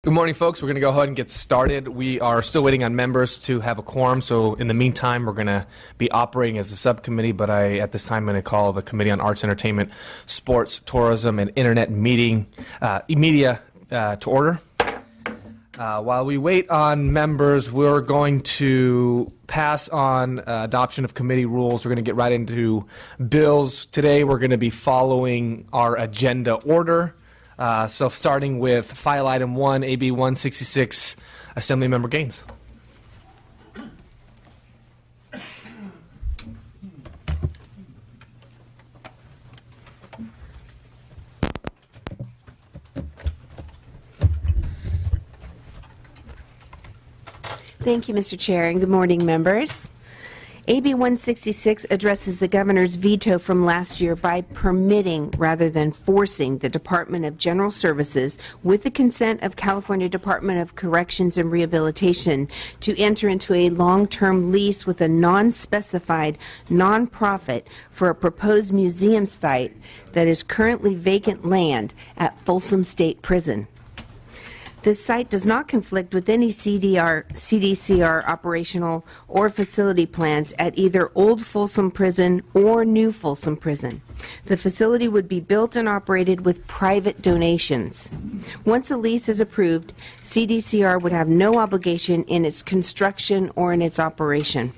Good morning, folks. We're going to go ahead and get started. We are still waiting on members to have a quorum, so in the meantime, we're going to be operating as a subcommittee, but at this time, I'm going to call the Committee on Arts, Entertainment, Sports, Tourism, and Internet Media to order. While we wait on members, we're going to pass on adoption of committee rules. We're going to get right into bills. Today, we're going to be following our agenda order. So starting with file item 1, AB 166, Assemblymember Gaines. Thank you, Mr. Chair, and good morning, members. AB 166 addresses the governor's veto from last year by permitting rather than forcing the Department of General Services, with the consent of California Department of Corrections and Rehabilitation, to enter into a long-term lease with a non-specified nonprofit for a proposed museum site that is currently vacant land at Folsom State Prison. This site does not conflict with any CDCR operational or facility plans at either Old Folsom Prison or New Folsom Prison. The facility would be built and operated with private donations. Once a lease is approved, CDCR would have no obligation in its construction or in its operation.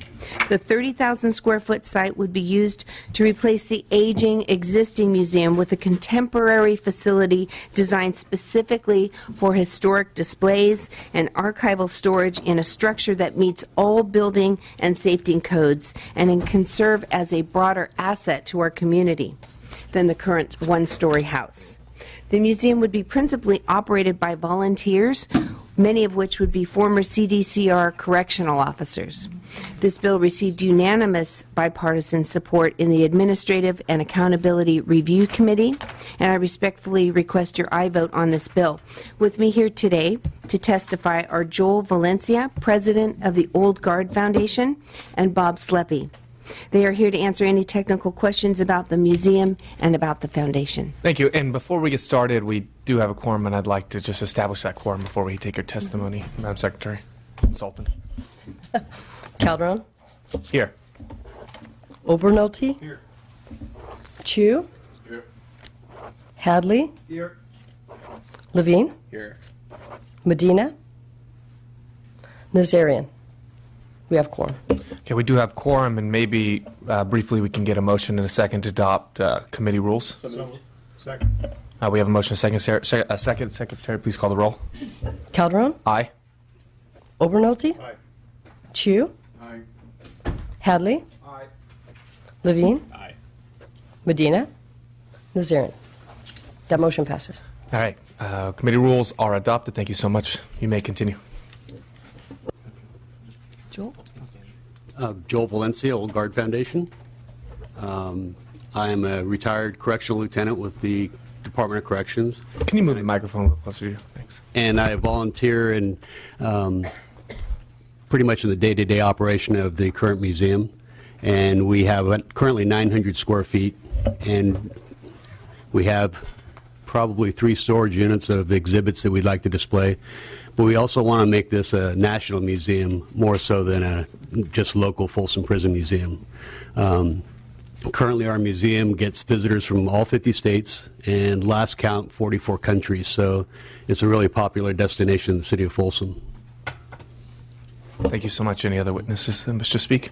The 30,000 square foot site would be used to replace the aging existing museum with a contemporary facility designed specifically for historic displays and archival storage in a structure that meets all building and safety codes and can serve as a broader asset to our community than the current one-story house. The museum would be principally operated by volunteers, many of which would be former CDCR correctional officers. This bill received unanimous bipartisan support in the Administrative and Accountability Review Committee, and I respectfully request your aye vote on this bill. With me here today to testify are Joel Valencia, President of the Old Guard Foundation, and Bob Sleppy. They are here to answer any technical questions about the museum and about the foundation. Thank you. And before we get started, we do have a quorum, and I'd like to just establish that quorum before we take your testimony, Madam Secretary. Consultant. Calderon. Here. Obernolte. Here. Chu. Here. Hadley. Here. Levine. Here. Medina. Nazarian. We have quorum. Okay, we do have quorum, and maybe briefly we can get a motion in a second to adopt committee rules. So moved. Second. We have a motion, a second. Secretary, please call the roll. Calderon. Aye. Obernolte. Aye. Chu. Aye. Hadley. Aye. Levine. Aye. Medina. Nazarian. That motion passes. All right. Committee rules are adopted. Thank you so much. You may continue. Joel. Joel Valencia, Old Guard Foundation. I am a retired correctional lieutenant with the Department of Corrections. Can you move the microphone a little closer to you? Thanks. And I volunteer in pretty much in the day-to-day operation of the current museum. And we have currently 900 square feet, and we have probably 3 storage units of exhibits that we'd like to display. But we also want to make this a national museum more so than a just local Folsom Prison museum. Currently, our museum gets visitors from all 50 states and last count 44 countries. So it's a really popular destination in the city of Folsom. Thank you so much. Any other witnesses that wish to speak?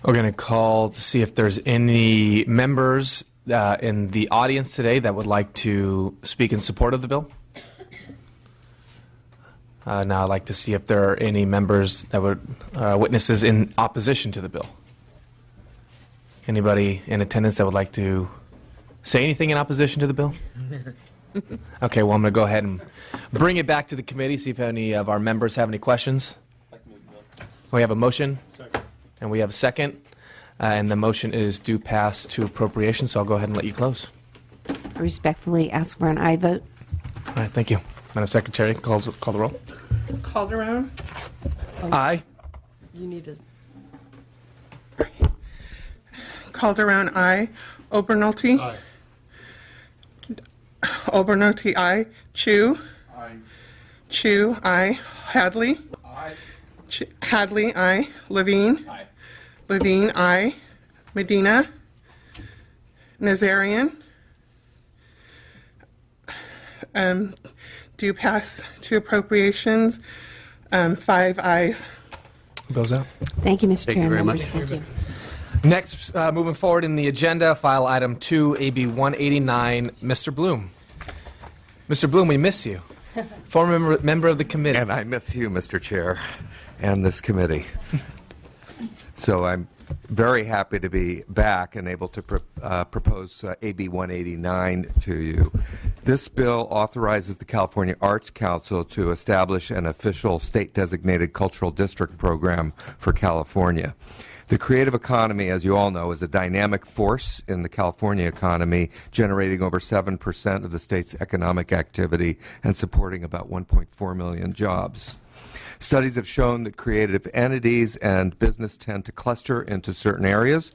We're going to call to see if there's any members in the audience today that would like to speak in support of the bill. Now I'd like to see if there are any members that would, witnesses in opposition to the bill. Anybody in attendance that would like to say anything in opposition to the bill? Okay, well, I'm going to go ahead and bring it back to the committee, see if any of our members have any questions. We have a motion, and we have a second, and the motion is due pass to appropriation, so I'll go ahead and let you close. I respectfully ask for an aye vote. All right, thank you. Madam Secretary, call the roll. Calderon. Aye. You need to. Calderon, aye. Obernolte. Aye. Obernolte, aye. Chu. Aye. Chu, I. Hadley. Aye. Hadley, I. Levine. Aye. Levine, I. Medina. Nazarian. Do pass to appropriations. 5 ayes. Bills out. Thank you, Mr. Chair. you and very members. much. Thank you. Next, moving forward in the agenda, file item 2, AB 189, Mr. Bloom. Mr. Bloom, we miss you. Former member of the committee. And I miss you, Mr. Chair, and this committee. So I'm very happy to be back and able to propose AB 189 to you. This bill authorizes the California Arts Council to establish an official state-designated cultural district program for California. The creative economy, as you all know, is a dynamic force in the California economy, generating over 7% of the state's economic activity and supporting about 1.4 million jobs. Studies have shown that creative entities and business tend to cluster into certain areas.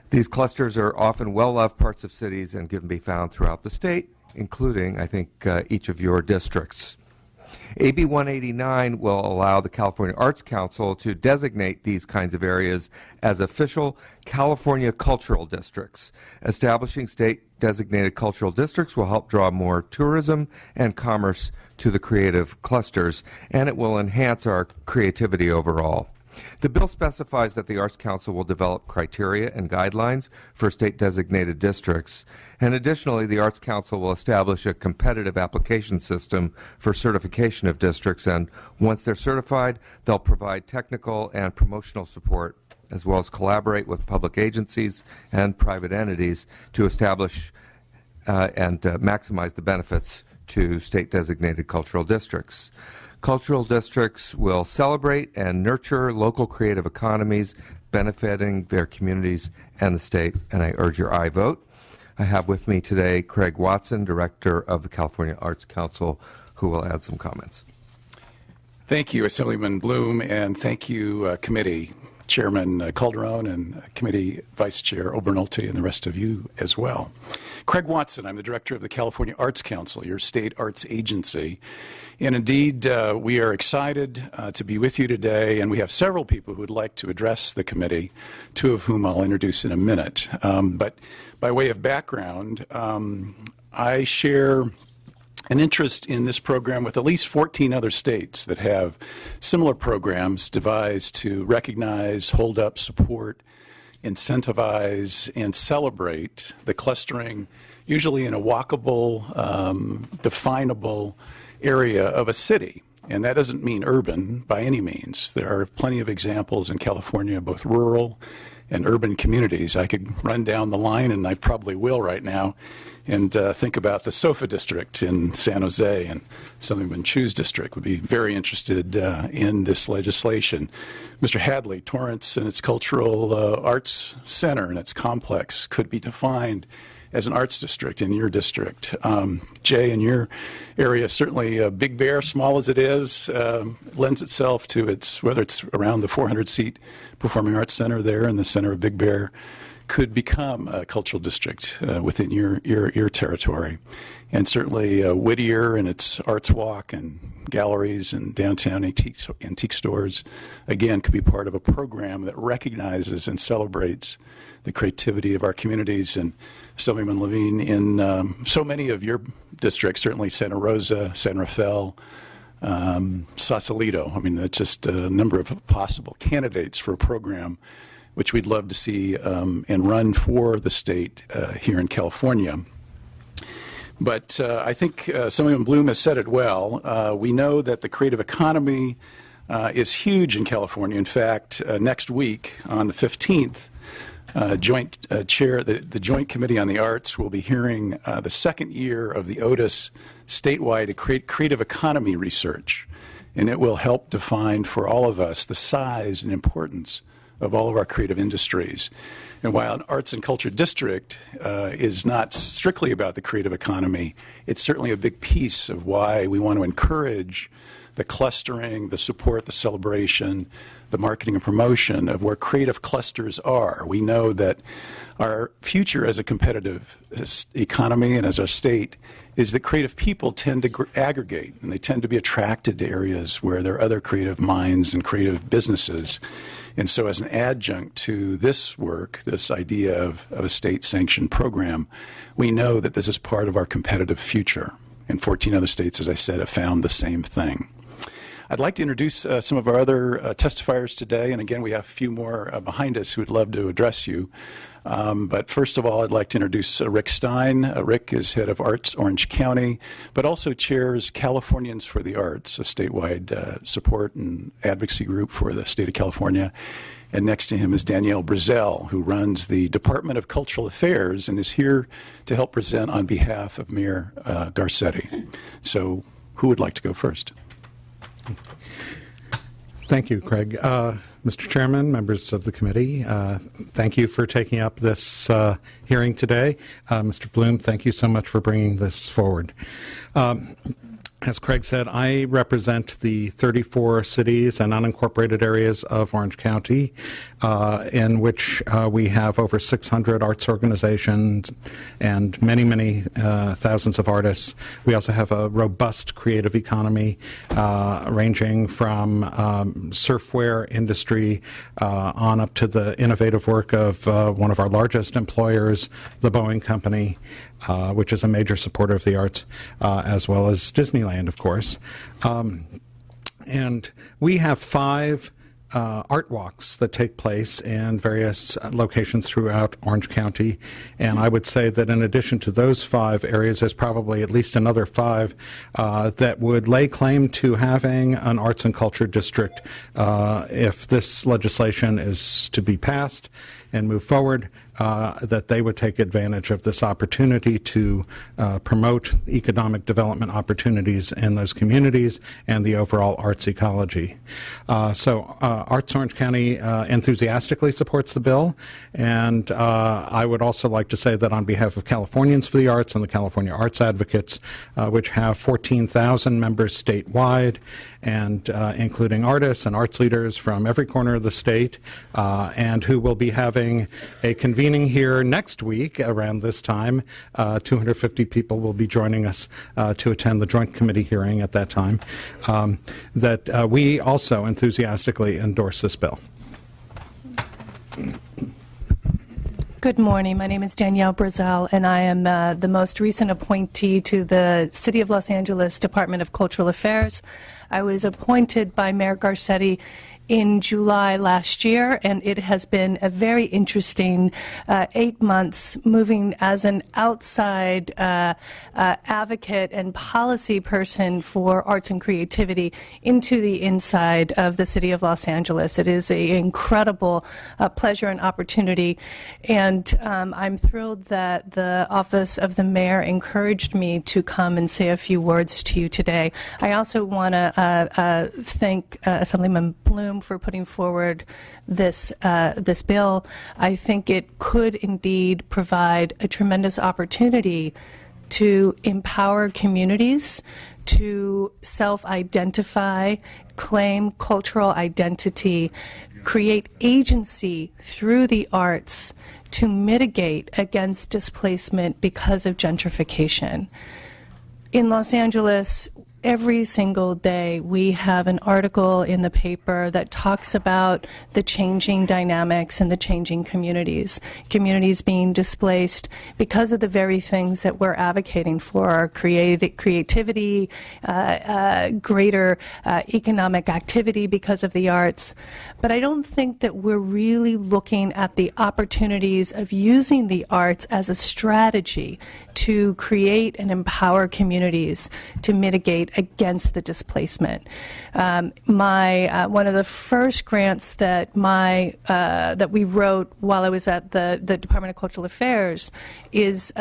These clusters are often well-loved parts of cities and can be found throughout the state, including, I think, each of your districts. AB 189 will allow the California Arts Council to designate these kinds of areas as official California cultural districts. Establishing state-designated cultural districts will help draw more tourism and commerce to the creative clusters, and it will enhance our creativity overall. The bill specifies that the Arts Council will develop criteria and guidelines for state-designated districts, and additionally, the Arts Council will establish a competitive application system for certification of districts, and once they're certified, they'll provide technical and promotional support, as well as collaborate with public agencies and private entities to establish and maximize the benefits to state-designated cultural districts. Cultural districts will celebrate and nurture local creative economies, benefiting their communities and the state, and I urge your aye vote. I have with me today Craig Watson, Director of the California Arts Council, who will add some comments. Thank you, Assemblyman Bloom, and thank you, Committee Chairman Calderon and Committee Vice Chair Obernolte and the rest of you as well. Craig Watson, I'm the Director of the California Arts Council, your state arts agency. And indeed, we are excited to be with you today, and we have several people who would like to address the committee, two of whom I'll introduce in a minute. But by way of background, I share an interest in this program with at least 14 other states that have similar programs devised to recognize, hold up, support, incentivize, and celebrate the clustering, usually in a walkable, definable area of a city. And that doesn't mean urban by any means. There are plenty of examples in California, both rural and urban communities. I could run down the line, and I probably will right now, and think about the SOFA district in San Jose, and Assemblyman Chu's district would be very interested in this legislation. Mr. Hadley, Torrance and its Cultural Arts Center and its complex could be defined as an arts district in your district. Jay, in your area, certainly Big Bear, small as it is, lends itself to its, whether it's around the 400-seat Performing Arts Center there in the center of Big Bear, could become a cultural district within your territory. And certainly Whittier and its Arts Walk and galleries and downtown antique stores, again, could be part of a program that recognizes and celebrates the creativity of our communities. And Assemblyman Levine, in so many of your districts, certainly Santa Rosa, San Rafael, Sausalito, I mean, that's just a number of possible candidates for a program which we'd love to see and run for the state here in California. But I think Assemblyman Bloom has said it well. We know that the creative economy is huge in California. In fact, next week on the 15th, the Joint Committee on the Arts will be hearing the second year of the Otis statewide creative economy research, and it will help define for all of us the size and importance of all of our creative industries. And while an arts and culture district is not strictly about the creative economy, it's certainly a big piece of why we want to encourage the clustering, the support, the celebration, the marketing and promotion of where creative clusters are. We know that our future as a competitive economy and as our state is that creative people tend to aggregate, and they tend to be attracted to areas where there are other creative minds and creative businesses. And so as an adjunct to this work, this idea of a state-sanctioned program, we know that this is part of our competitive future. And 14 other states, as I said, have found the same thing. I'd like to introduce some of our other testifiers today. And again, we have a few more behind us who would love to address you. But first of all, I'd like to introduce Rick Stein. Rick is head of Arts Orange County, but also chairs Californians for the Arts, a statewide support and advocacy group for the state of California. And next to him is Danielle Brazel, who runs the Department of Cultural Affairs and is here to help present on behalf of Mayor Garcetti. So who would like to go first? Thank you, Craig. Mr. Chairman, members of the committee, thank you for taking up this hearing today. Mr. Bloom, thank you so much for bringing this forward. As Craig said, I represent the 34 cities and unincorporated areas of Orange County, in which we have over 600 arts organizations and many, many thousands of artists. We also have a robust creative economy, ranging from surfwear industry on up to the innovative work of one of our largest employers, the Boeing Company, which is a major supporter of the arts, as well as Disneyland, of course. And we have 5 art walks that take place in various locations throughout Orange County. And I would say that in addition to those 5 areas, there's probably at least another 5 that would lay claim to having an arts and culture district if this legislation is to be passed and move forward. That they would take advantage of this opportunity to promote economic development opportunities in those communities and the overall arts ecology. So Arts Orange County enthusiastically supports the bill, and I would also like to say that on behalf of Californians for the Arts and the California Arts Advocates, which have 14,000 members statewide, and including artists and arts leaders from every corner of the state, and who will be having a convening here next week around this time. 250 people will be joining us to attend the Joint Committee hearing at that time, that we also enthusiastically endorse this bill. Good morning. My name is Danielle Brazel, and I am the most recent appointee to the City of Los Angeles Department of Cultural Affairs. I was appointed by Mayor Garcetti in July last year, and it has been a very interesting 8 months moving as an outside advocate and policy person for arts and creativity into the inside of the City of Los Angeles. It is an incredible pleasure and opportunity, and I'm thrilled that the Office of the Mayor encouraged me to come and say a few words to you today. I also want to thank Assemblyman Bloom for putting forward this this bill. I think it could indeed provide a tremendous opportunity to empower communities to self-identify, claim cultural identity, create agency through the arts to mitigate against displacement because of gentrification. In Los Angeles, every single day we have an article in the paper that talks about the changing dynamics and the changing communities being displaced because of the very things that we're advocating for, creativity, greater economic activity because of the arts. But I don't think that we're really looking at the opportunities of using the arts as a strategy to create and empower communities to mitigate against the displacement. One of the first grants that that we wrote while I was at the Department of Cultural Affairs is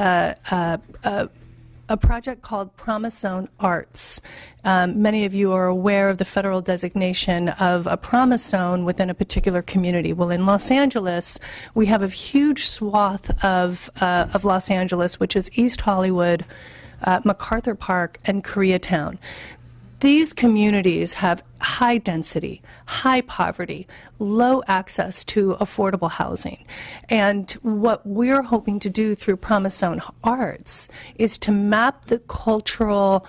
a project called Promise Zone Arts. Many of you are aware of the federal designation of a Promise Zone within a particular community. Well, in Los Angeles, we have a huge swath of Los Angeles, which is East Hollywood, MacArthur Park, and Koreatown. These communities have high density, high poverty, low access to affordable housing. And what we're hoping to do through Promise Zone Arts is to map the cultural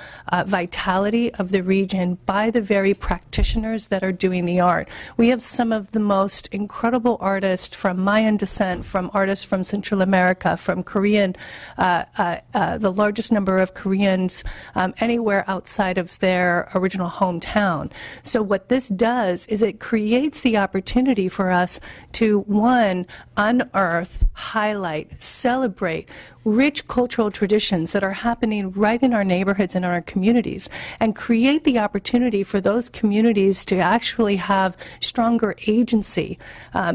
vitality of the region by the very practitioners that are doing the art. We have some of the most incredible artists from Mayan descent, from artists from Central America, from Korean, the largest number of Koreans anywhere outside of their original hometown. So what this does is it creates the opportunity for us to, one, unearth, highlight, celebrate rich cultural traditions that are happening right in our neighborhoods and our communities, and create the opportunity for those communities to actually have stronger agency,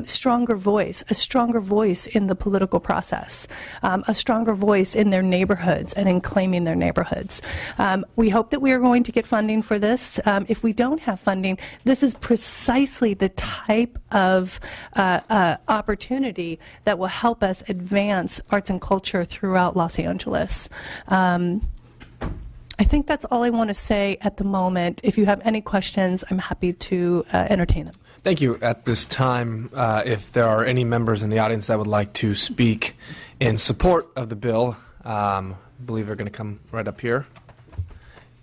stronger voice, a stronger voice in the political process, a stronger voice in their neighborhoods and in claiming their neighborhoods. We hope that we are going to get funding for this. If we don't have funding, this is precisely the type of opportunity that will help us advance arts and culture throughout Los Angeles. I think that's all I want to say at the moment. If you have any questions, I'm happy to entertain them. Thank you. At this time, if there are any members in the audience that would like to speak in support of the bill, I believe they're going to come right up here.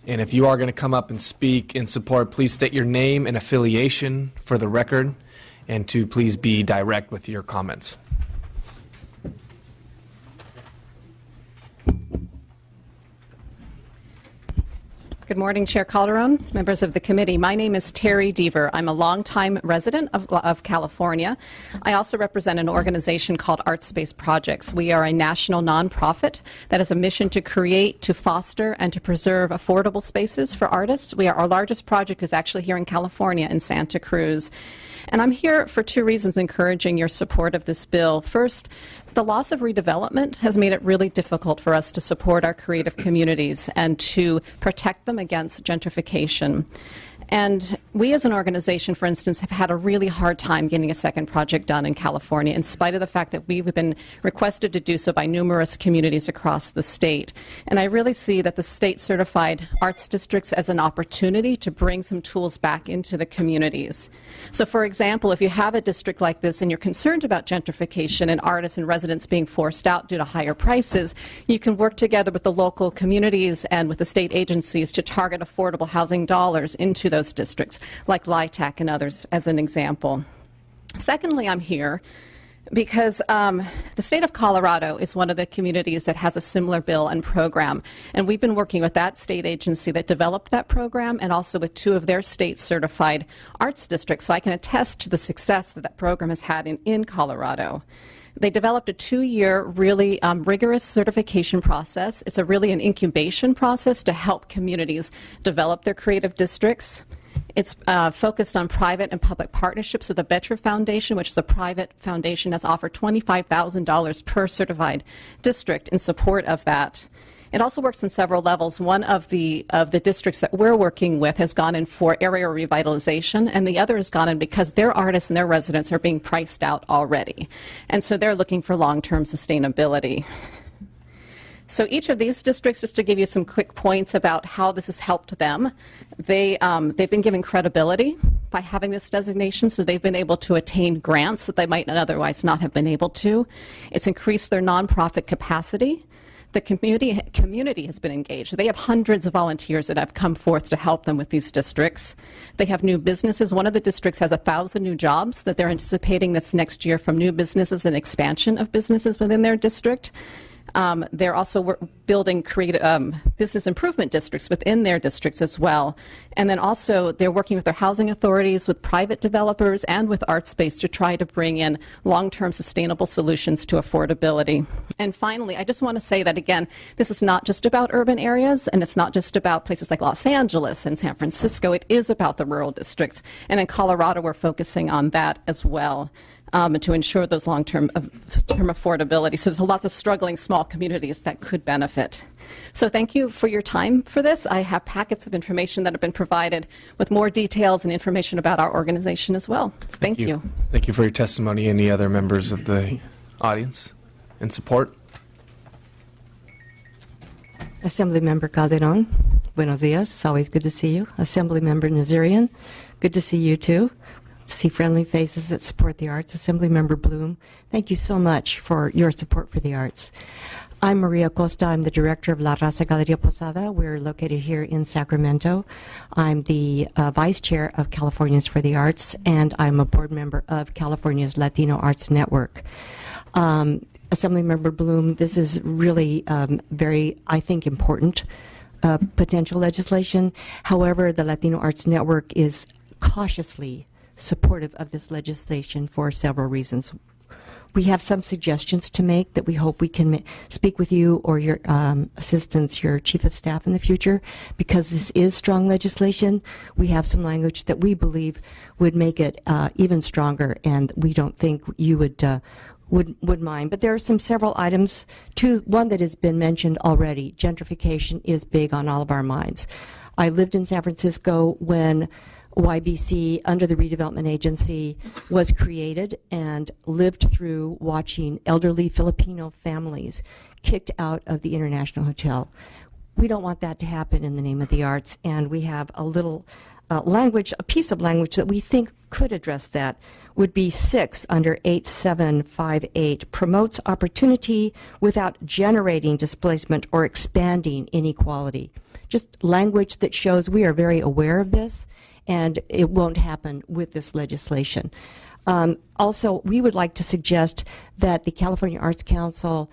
And if you are going to come up and speak in support, please state your name and affiliation for the record, and to please be direct with your comments. Good morning, Chair Calderon, members of the committee. My name is Terry Deaver. I'm a longtime resident of California. I also represent an organization called Arts Space Projects. We are a national nonprofit that has a mission to create, to foster, and to preserve affordable spaces for artists. Our largest project is actually here in California in Santa Cruz. And I'm here for two reasons encouraging your support of this bill. First, the loss of redevelopment has made it really difficult for us to support our creative communities and to protect them against gentrification. And we as an organization, for instance, have had a really hard time getting a second project done in California, in spite of the fact that we've been requested to do so by numerous communities across the state. And I really see that the state-certified arts districts as an opportunity to bring some tools back into the communities. So, for example, if you have a district like this and you're concerned about gentrification and artists and residents being forced out due to higher prices, you can work together with the local communities and with the state agencies to target affordable housing dollars into those districts, like LIHTC and others, as an example. Secondly, I'm here because the state of Colorado is one of the communities that has a similar bill and program. And we've been working with that state agency that developed that program and also with two of their state-certified arts districts. So I can attest to the success that that program has had in Colorado. They developed a 2-year, really rigorous certification process. It's really an incubation process to help communities develop their creative districts. It's focused on private and public partnerships. So the Better Foundation, which is a private foundation, has offered $25,000 per certified district in support of that. It also works on several levels. One of the districts that we're working with has gone in for area revitalization, and the other has gone in because their artists and their residents are being priced out already. And so they're looking for long-term sustainability. So each of these districts, just to give you some quick points about how this has helped them, they've been given credibility by having this designation, so they've been able to attain grants that they might otherwise not have been able to. It's increased their nonprofit capacity. The community has been engaged. They have hundreds of volunteers that have come forth to help them with these districts. They have new businesses. One of the districts has 1,000 new jobs that they're anticipating this next year from new businesses and expansion of businesses within their district. They're also building creative business improvement districts within their districts as well. And then also they're working with their housing authorities, with private developers, and with ArtSpace to try to bring in long-term sustainable solutions to affordability. And finally, I just want to say that, again, this is not just about urban areas, and it's not just about places like Los Angeles and San Francisco. It is about the rural districts. And in Colorado, we're focusing on that as well. and to ensure those long-term term affordability. So there's lots of struggling small communities that could benefit. So thank you for your time for this. I have packets of information that have been provided with more details and information about our organization as well. Thank you. Thank you for your testimony. Any other members of the audience in support? Assemblymember Calderon, buenos dias. It's always good to see you. Assemblymember Nazarian, good to see you too. See friendly faces that support the arts. Assemblymember Bloom, thank you so much for your support for the arts. I'm Maria Costa. I'm the director of La Raza Galeria Posada. We're located here in Sacramento. I'm the vice chair of Californians for the Arts, and I'm a board member of California's Latino Arts Network. Assemblymember Bloom, this is really very, I think, important potential legislation. However, the Latino Arts Network is cautiously supportive of this legislation for several reasons. We have some suggestions to make that we hope we can speak with you or your assistants, your chief of staff in the future. Because this is strong legislation, we have some language that we believe would make it even stronger, and we don't think you would mind. But there are several items. One that has been mentioned already, gentrification is big on all of our minds. I lived in San Francisco when YBC, under the Redevelopment Agency, was created, and lived through watching elderly Filipino families kicked out of the International Hotel. We don't want that to happen in the name of the arts, and we have a little language, a piece of language that we think could address that. Would be 6 under 8758, promotes opportunity without generating displacement or expanding inequality. Just language that shows we are very aware of this, and it won't happen with this legislation. Also, we would like to suggest that the California Arts Council,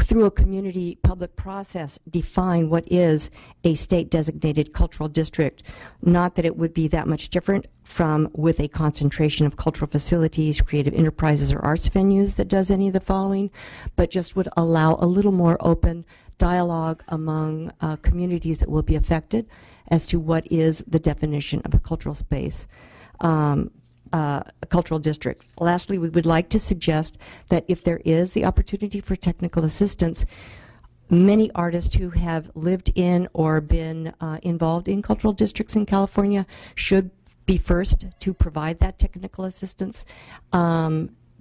through a community public process, define what is a state-designated cultural district. Not that it would be that much different from with a concentration of cultural facilities, creative enterprises, or arts venues that does any of the following, but just would allow a little more open dialogue among communities that will be affected as to what is the definition of a cultural space, a cultural district. Lastly, we would like to suggest that if there is the opportunity for technical assistance, many artists who have lived in or been involved in cultural districts in California should be first to provide that technical assistance,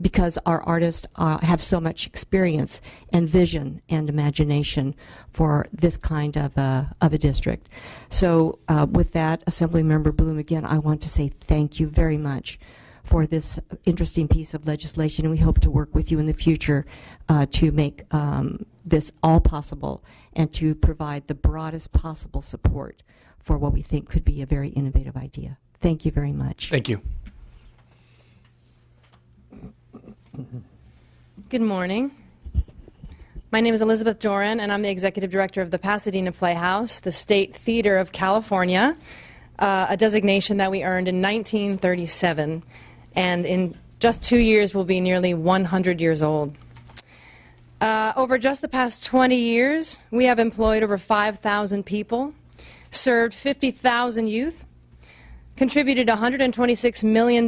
because our artists have so much experience and vision and imagination for this kind of a district. So with that, Assemblymember Bloom, again, I want to say thank you very much for this interesting piece of legislation, and we hope to work with you in the future to make this all possible and to provide the broadest possible support for what we think could be a very innovative idea. Thank you very much. Thank you. Good morning. My name is Elizabeth Doran, and I'm the executive director of the Pasadena Playhouse, the State Theater of California, a designation that we earned in 1937, and in just 2 years will be nearly 100 years old. Over just the past 20 years, we have employed over 5,000 people, served 50,000 youth, contributed $126 million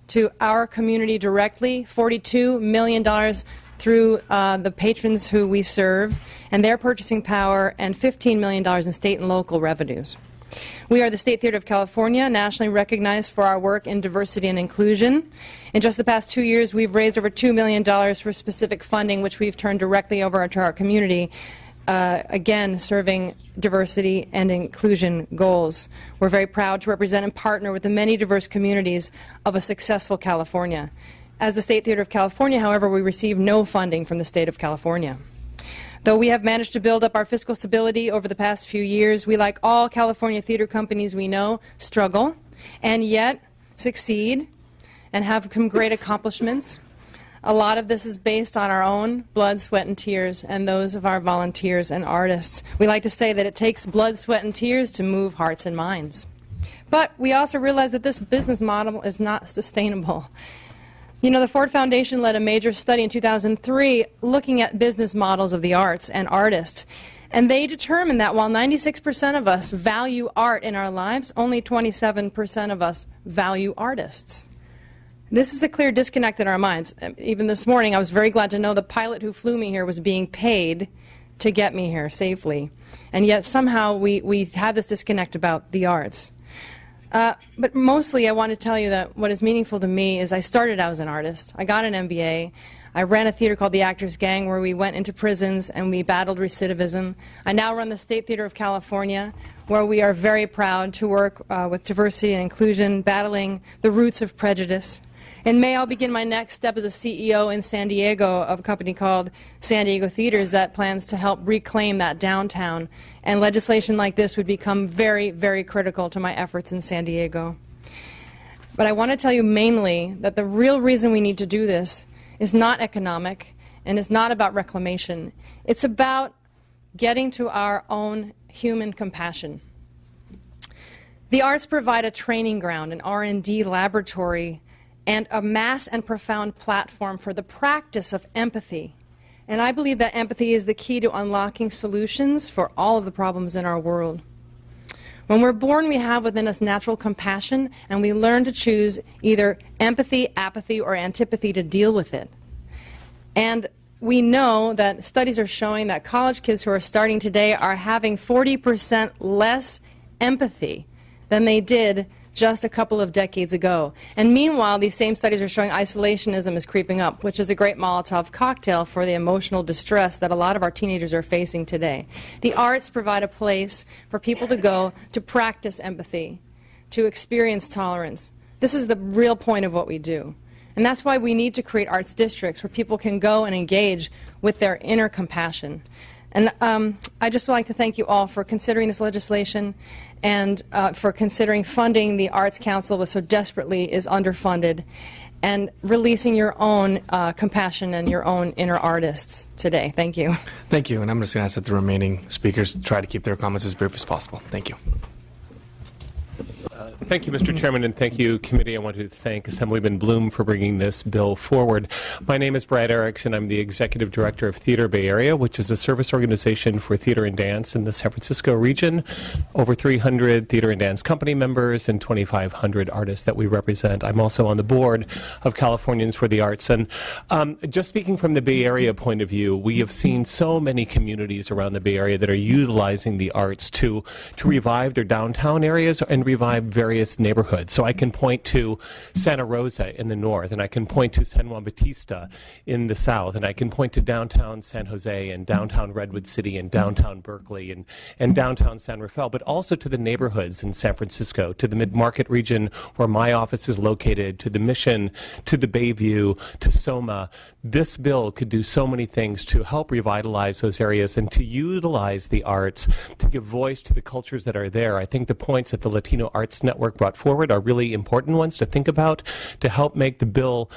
to our community directly, $42 million through the patrons who we serve and their purchasing power, and $15 million in state and local revenues. We are the State Theater of California, nationally recognized for our work in diversity and inclusion. In just the past 2 years, we've raised over $2 million for specific funding, which we've turned directly over to our community, again, serving diversity and inclusion goals. We're very proud to represent and partner with the many diverse communities of a successful California. As the State Theater of California, however, we receive no funding from the state of California. Though we have managed to build up our fiscal stability over the past few years, we, like all California theater companies we know, struggle and yet succeed and have some great accomplishments. A lot of this is based on our own blood, sweat, and tears, and those of our volunteers and artists. We like to say that it takes blood, sweat, and tears to move hearts and minds. But we also realize that this business model is not sustainable. You know, the Ford Foundation led a major study in 2003 looking at business models of the arts and artists. And they determined that while 96% of us value art in our lives, only 27% of us value artists. This is a clear disconnect in our minds. Even this morning, I was very glad to know the pilot who flew me here was being paid to get me here safely. And yet somehow we have this disconnect about the arts. But mostly I want to tell you that what is meaningful to me is I started out as an artist. I got an MBA. I ran a theater called the Actors Gang where we went into prisons and we battled recidivism. I now run the State Theater of California where we are very proud to work with diversity and inclusion, battling the roots of prejudice. In May, I'll begin my next step as a CEO in San Diego of a company called San Diego Theaters that plans to help reclaim that downtown. And legislation like this would become very, very critical to my efforts in San Diego. But I want to tell you mainly that the real reason we need to do this is not economic and is not about reclamation. It's about getting to our own human compassion. The arts provide a training ground, an R&D laboratory, and a mass and profound platform for the practice of empathy. And I believe that empathy is the key to unlocking solutions for all of the problems in our world. When we're born, we have within us natural compassion, and we learn to choose either empathy, apathy, or antipathy to deal with it. And we know that studies are showing that college kids who are starting today are having 40% less empathy than they did just a couple of decades ago. And meanwhile, these same studies are showing isolationism is creeping up, which is a great Molotov cocktail for the emotional distress that a lot of our teenagers are facing today. The arts provide a place for people to go to practice empathy, to experience tolerance. This is the real point of what we do. And that's why we need to create arts districts where people can go and engage with their inner compassion. And I just would like to thank you all for considering this legislation and for considering funding the Arts Council, which so desperately is underfunded, and releasing your own compassion and your own inner artists today. Thank you. Thank you. And I'm just going to ask that the remaining speakers try to keep their comments as brief as possible. Thank you. Thank you, Mr. Chairman, and thank you, committee. I want to thank Assemblyman Bloom for bringing this bill forward. My name is Brad Erickson. I'm the Executive Director of Theater Bay Area, which is a service organization for theater and dance in the San Francisco region. Over 300 theater and dance company members and 2,500 artists that we represent. I'm also on the board of Californians for the Arts. And just speaking from the Bay Area point of view, we have seen so many communities around the Bay Area that are utilizing the arts to revive their downtown areas and revive various neighborhoods. So I can point to Santa Rosa in the north, and I can point to San Juan Bautista in the south, and I can point to downtown San Jose and downtown Redwood City and downtown Berkeley and downtown San Rafael, but also to the neighborhoods in San Francisco, to the mid-market region where my office is located, to the Mission, to the Bayview, to Soma. This bill could do so many things to help revitalize those areas and to utilize the arts to give voice to the cultures that are there. I think the points that the Latino Arts Network brought forward are really important ones to think about to help make the bill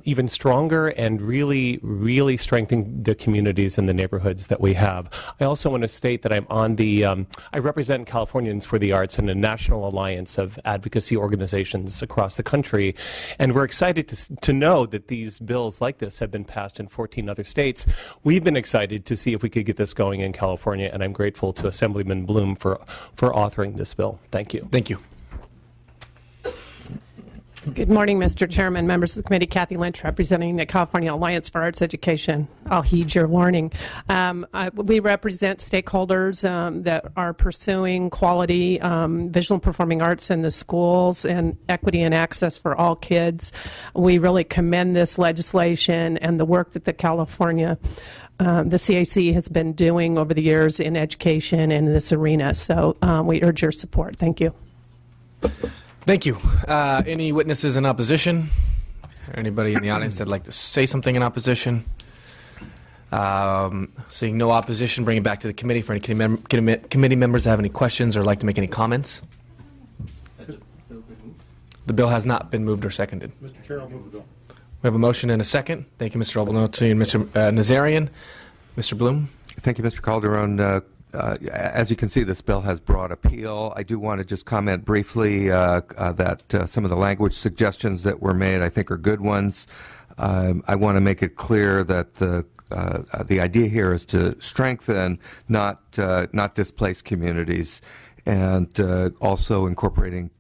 even stronger and really, really strengthen the communities and the neighborhoods that we have. I also want to state that I'm on the, I represent Californians for the Arts in a national alliance of advocacy organizations across the country, and we're excited to know that these bills like this have been passed in 14 other states. We've been excited to see if we could get this going in California, and I'm grateful to Assemblyman Bloom for authoring this bill. Thank you. Thank you. Good morning, Mr. Chairman, members of the committee. Kathy Lynch, representing the California Alliance for Arts Education. I'll heed your warning. We represent stakeholders that are pursuing quality visual and performing arts in the schools and equity and access for all kids. We really commend this legislation and the work that the California the CAC has been doing over the years in education and in this arena. So we urge your support. Thank you. Thank you. Any witnesses in opposition? Or anybody in the audience that'd like to say something in opposition? Seeing no opposition, bring it back to the committee for any committee members that have any questions or like to make any comments. The bill has not been moved or seconded. Mr. Chair, I'll move the bill. We have a motion and a second. Thank you, Mr. Obalnoti and Mr. Nazarian. Mr. Bloom? Thank you, Mr. Calderon. As you can see, this bill has broad appeal. I do want to just comment briefly that some of the language suggestions that were made I think are good ones. I want to make it clear that the idea here is to strengthen, not displace communities, and also incorporating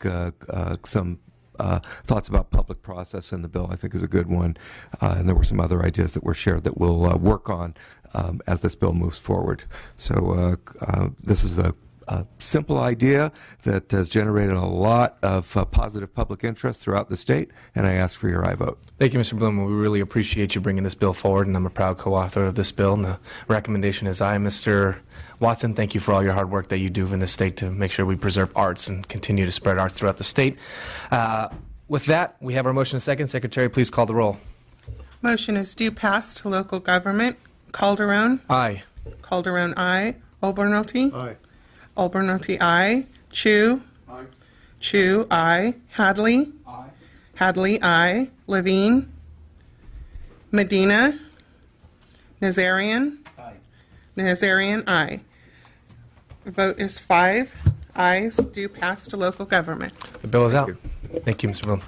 some thoughts about public process in the bill, I think, is a good one. And there were some other ideas that were shared that we'll work on as this bill moves forward. So this is a simple idea that has generated a lot of positive public interest throughout the state, and I ask for your aye vote. Thank you, Mr. Bloom. We really appreciate you bringing this bill forward, and I'm a proud co-author of this bill, and the recommendation is aye. Mr. Watson, thank you for all your hard work that you do in this state to make sure we preserve arts and continue to spread arts throughout the state. With that, we have our motion and second. Secretary, please call the roll. Motion is due pass to local government. Calderon. Aye. Calderon, aye. Obernolte. Aye. Obernolte, aye. Chu. Aye. Chu, aye. Hadley. Aye. Hadley, aye. Levine. Medina. Nazarian. Aye. Nazarian, aye. The vote is 5 ayes, due pass to local government. The bill is out. Thank you, Mr. Bloom.